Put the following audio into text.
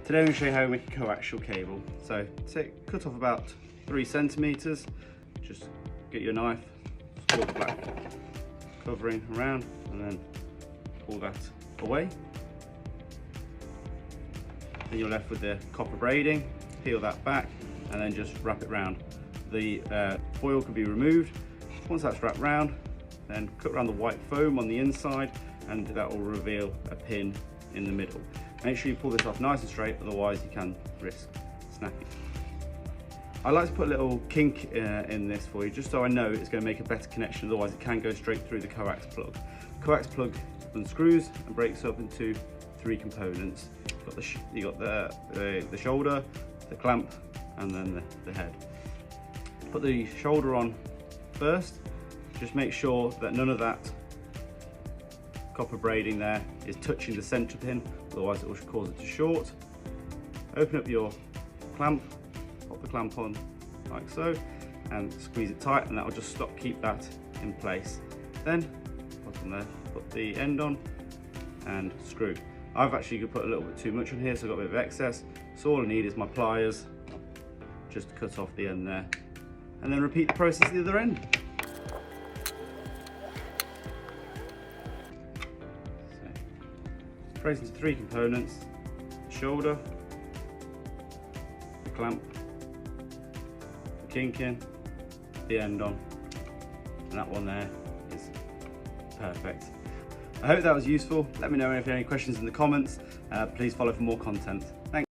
Today I'm going to show you how we make a coaxial cable. So cut off about 3 centimeters. Just get your knife, pull the black covering around, and then pull that away. Then you're left with the copper braiding. Peel that back, and then just wrap it round. The foil can be removed. Once that's wrapped round, then cut around the white foam on the inside, and that will reveal a pin in the middle. Make sure you pull this off nice and straight, otherwise you can risk snapping. I like to put a little kink in this for you, just so I know it's going to make a better connection, otherwise it can go straight through the coax plug. Coax plug unscrews and breaks up into 3 components. You got the shoulder, the clamp, and then the head. Put the shoulder on first. Just make sure that none of that copper braiding there is touching the center pin, otherwise it will cause it to short. Open up your clamp, pop the clamp on like so, and squeeze it tight, and that will just keep that in place. Then bottom there, put the end on and screw. I've actually put a little bit too much on here, so I've got a bit of excess. So all I need is my pliers, just to cut off the end there, and then repeat the process at the other end. Breaks into 3 components: the shoulder, the clamp, the kink in, the end on, and that one there is perfect. I hope that was useful. Let me know if you have any questions in the comments. Please follow for more content.